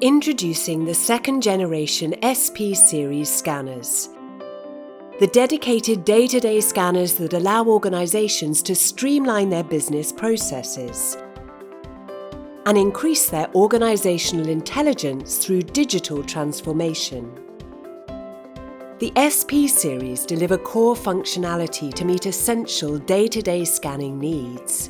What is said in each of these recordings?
Introducing the second generation SP series scanners. The dedicated day-to-day scanners that allow organizations to streamline their business processes and increase their organizational intelligence through digital transformation. The SP series deliver core functionality to meet essential day-to-day scanning needs,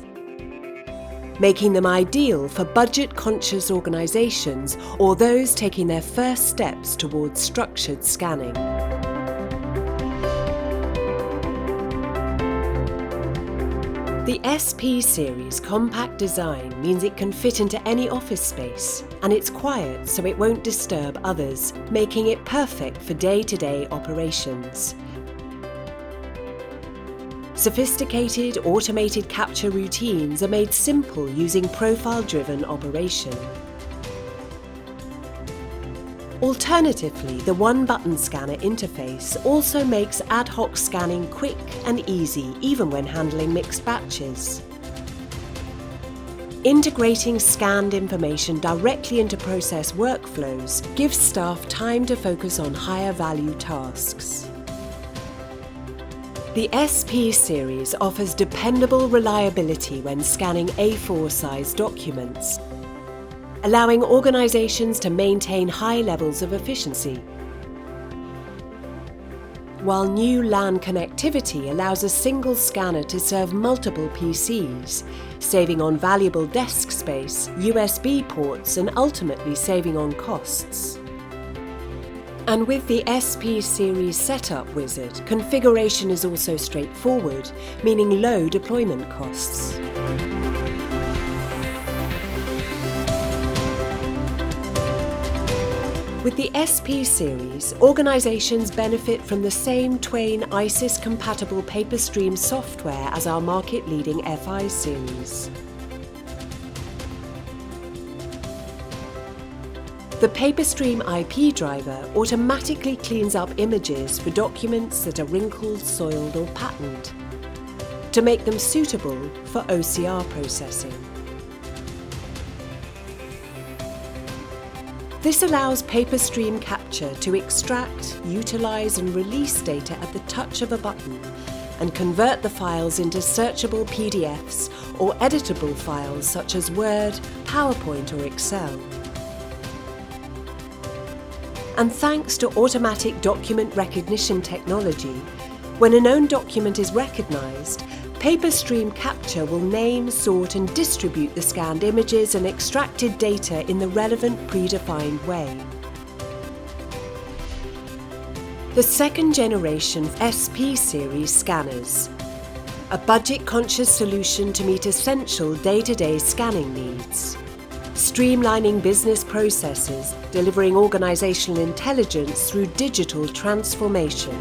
making them ideal for budget-conscious organizations or those taking their first steps towards structured scanning. The SP series compact design means it can fit into any office space, and it's quiet so it won't disturb others, making it perfect for day-to-day operations. Sophisticated automated capture routines are made simple using profile-driven operation. Alternatively, the one-button scanner interface also makes ad hoc scanning quick and easy, even when handling mixed batches. Integrating scanned information directly into process workflows gives staff time to focus on higher-value tasks. The SP series offers dependable reliability when scanning A4-size documents, allowing organizations to maintain high levels of efficiency. While new LAN connectivity allows a single scanner to serve multiple PCs, saving on valuable desk space, USB ports, and ultimately saving on costs. And with the SP series setup wizard, configuration is also straightforward, meaning low deployment costs. With the SP series, organizations benefit from the same Twain ISIS-compatible PaperStream software as our market-leading FI series. The PaperStream IP driver automatically cleans up images for documents that are wrinkled, soiled, or patterned, to make them suitable for OCR processing. This allows PaperStream Capture to extract, utilize, and release data at the touch of a button and convert the files into searchable PDFs or editable files such as Word, PowerPoint, or Excel. And thanks to automatic document recognition technology, when a known document is recognized, PaperStream Capture will name, sort, and distribute the scanned images and extracted data in the relevant predefined way. The second generation SP series scanners, a budget-conscious solution to meet essential day-to-day scanning needs, streamlining business processes, delivering organizational intelligence through digital transformation.